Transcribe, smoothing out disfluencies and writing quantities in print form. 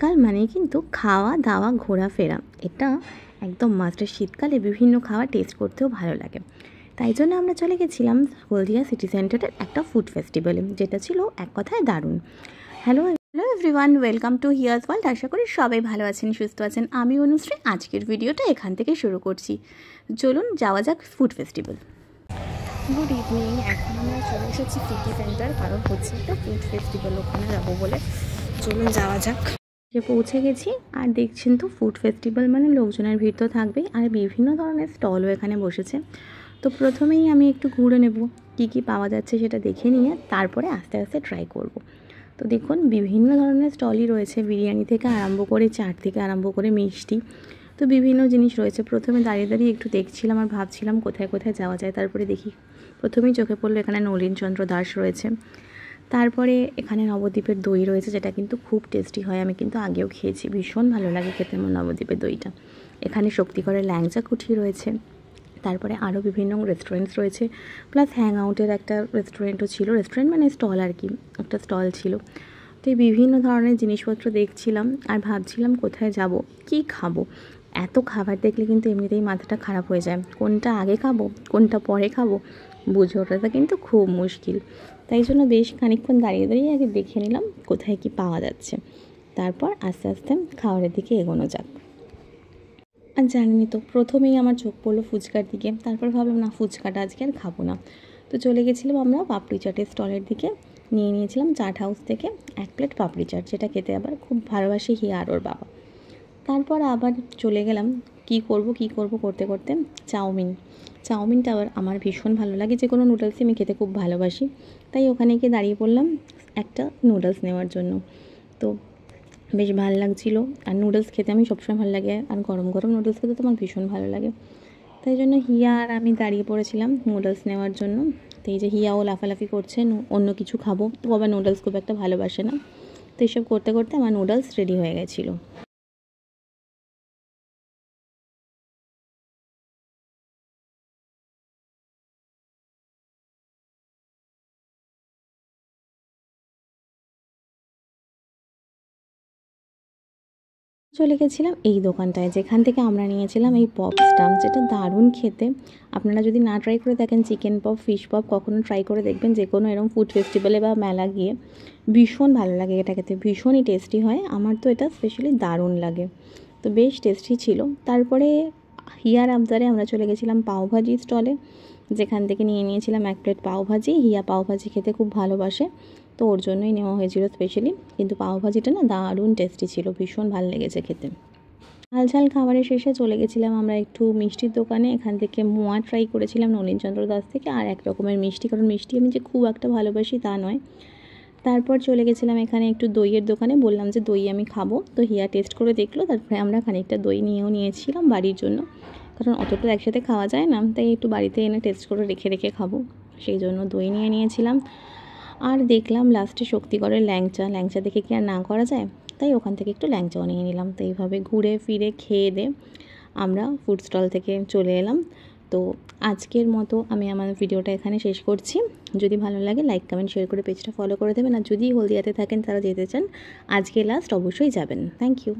কাল মানে কিন্তু খাওয়া দাওয়া ঘোরাফেরা, এটা একদম মাস্টার। শীতকালে বিভিন্ন খাওয়া টেস্ট করতেও ভালো লাগে, তাই জন্য আমরা চলে গেছিলাম হলদিয়া সিটি সেন্টারের একটা ফুড ফেস্টিভ্যালে, যেটা ছিল এক কথায় দারুণ। Hello everyone, welcome to here's world. আশা করি সবাই ভালো আছেন, সুস্থ আছেন। আমি অনুশ্রী, আজকের ভিডিওটা এখান থেকে শুরু করছি। চলুন যাওয়া যাক ফুড ফেস্টিভ্যাল। Good evening. এখন আমরা চলে এসেছি সিটি সেন্টার, কারণ হচ্ছে একটা ফুড ফেস্টিভ্যাল, ওখানে যাবো বলে। চলুন যাওয়া যাক। পৌঁছে গেছি, আর দেখছেন তো ফুড ফেস্টিভ্যাল মানে লোকজনের ভিড় তো থাকবেই, আর বিভিন্ন ধরনের স্টলও এখানে বসেছে। তো প্রথমেই আমি একটু ঘুরে নেব, কী কী পাওয়া যাচ্ছে সেটা দেখে নিয়ে তারপরে আস্তে আস্তে ট্রাই করব। তো দেখুন বিভিন্ন ধরনের স্টলই রয়েছে, বিরিয়ানি থেকে আরম্ভ করে চাট থেকে আরম্ভ করে মিষ্টি, তো বিভিন্ন জিনিস রয়েছে। প্রথমে দাঁড়িয়ে দাঁড়িয়ে একটু দেখছিলাম আর ভাবছিলাম কোথায় কোথায় যাওয়া যায়। তারপরে দেখি প্রথমেই চোখে পড়লো এখানে নলিনচন্দ্র দাস রয়েছে। তারপরে এখানে নবদ্বীপের দই রয়েছে, যেটা কিন্তু খুব টেস্টি হয়। আমি কিন্তু আগেও খেয়েছি, ভীষণ ভালো লাগে খেতে আমার নবদ্বীপের দইটা। এখানে শক্তিগড়ের ল্যাংচা কুঠি রয়েছে। তারপরে আরও বিভিন্ন রেস্টুরেন্টস রয়েছে, প্লাস হ্যাং আউটের একটা রেস্টুরেন্টও ছিল। রেস্টুরেন্ট মানে স্টল আর কি, একটা স্টল ছিল। তো এই বিভিন্ন ধরনের জিনিসপত্র দেখছিলাম আর ভাবছিলাম কোথায় যাব, কি খাবো। এত খাবার দেখলে কিন্তু এমনিতেই মাথাটা খারাপ হয়ে যায়, কোনটা আগে খাবো কোনটা পরে খাবো বুঝে ওঠাটা কিন্তু খুব মুশকিল। তাই জন্য বেশ খানিকক্ষণ দাঁড়িয়ে দাঁড়িয়ে আগে দেখে নিলাম কোথায় কি পাওয়া যাচ্ছে, তারপর আস্তে আস্তে খাবারের দিকে এগোনো যাক। আর জানিনি তো, প্রথমেই আমার চোখ পড়লো ফুচকার দিকে। তারপর ভাবলাম না, ফুচকাটা আজকে আর খাবো না। তো চলে গেছিলাম আমরা পাপড়ি চাটের স্টলের দিকে। নিয়ে নিয়েছিলাম চাট হাউস থেকে 1 প্লেট পাপড়ি চাট, যেটা খেতে আবার খুব ভালোবাসে হিয়া আর ওর বাবা। তারপর আবার চলে গেলাম কি করব করতে করতে চাউমিনটা আবার আমার ভীষণ ভালো লাগে, যে কোনো নুডলসই আমি খেতে খুব ভালোবাসি। তাই ওখানে গিয়ে দাঁড়িয়ে পড়লাম একটা নুডলস নেওয়ার জন্য। তো বেশ ভালো লাগছিলো, আর নুডলস খেতে আমি সবসময় ভালো লাগে, আর গরম গরম নুডলস খেতে তো আমার ভীষণ ভালো লাগে। তাই জন্য হিয়া আর আমি দাঁড়িয়ে পড়েছিলাম নুডলস নেওয়ার জন্য। তো এই যে হিয়াও লাফালাফি করছে, অন্য কিছু খাবো, তো আবার নুডলস খুব একটা ভালোবাসে না। তো এইসব করতে করতে আমার নুডলস রেডি হয়ে গেছিলো। চলে গেছিলাম এই দোকানটায়, যেখান থেকে আমরা নিয়েছিলাম এই পপসটা, যেটা দারুণ খেতে। আপনারা যদি না ট্রাই করে দেখেন চিকেন পপ, ফিশ পপ, কখনো ট্রাই করে দেখবেন যে কোনো এরকম ফুড ফেস্টিভ্যালে বা মেলা গিয়ে। ভীষণ ভালো লাগে এটা খেতে, ভীষণই টেস্টি হয়। আমার তো এটা স্পেশালি দারুণ লাগে, তো বেশ টেস্টি ছিল। তারপরে হিয়ার আবদারে আমরা চলে গেছিলাম পাওভাজি স্টলে, যেখান থেকে নিয়ে নিয়েছিলাম 1 প্লেট পাওভাজি। হিয়া পাওভাজি খেতে খুব ভালোবাসে, তো ওর জন্যই নেওয়া হয়েছিল স্পেশালি। কিন্তু পাওভাজিটা না দারুণ টেস্টি ছিল, ভীষণ ভালো লেগেছে খেতে। ঝাল ঝাল খাবারের শেষে চলে গেছিলাম আমরা একটু মিষ্টির দোকানে। এখান থেকে মোয়া ট্রাই করেছিলাম নলিনচন্দ্র দাস থেকে, আর এক রকমের মিষ্টি, কারণ মিষ্টি আমি যে খুব একটা ভালোবাসি তা নয়। তারপর চলে গেছিলাম এখানে একটু দইয়ের দোকানে, বললাম যে দই আমি খাবো। তো হিয়া টেস্ট করে দেখলো, তারপরে আমরা খানিকটা দই নিয়েও নিয়েছিলাম বাড়ির জন্য, কারণ অতটা একসাথে খাওয়া যায় না, তাই একটু বাড়িতে এনে টেস্ট করে রেখে রেখে খাবো, সেই জন্য দই নিয়ে নিয়েছিলাম। আর দেখলাম লাস্টে শক্তিগড়ের ল্যাংচা দেখে কি আর না করা যায়, তাই ওখান থেকে একটু ল্যাংচাও নিয়ে নিলাম। তো এইভাবে ঘুরে ফিরে খেয়ে দিয়ে আমরা ফুড স্টল থেকে চলে এলাম। তো আজকের মতো আমি আমার ভিডিওটা এখানে শেষ করছি। যদি ভালো লাগে লাইক কমেন্ট শেয়ার করে পেজটা ফলো করে দেবেন, আর যদি হলদিয়াতে থাকেন তারা যেতে চান আজকে লাস্ট অবশ্যই যাবেন। Thank you.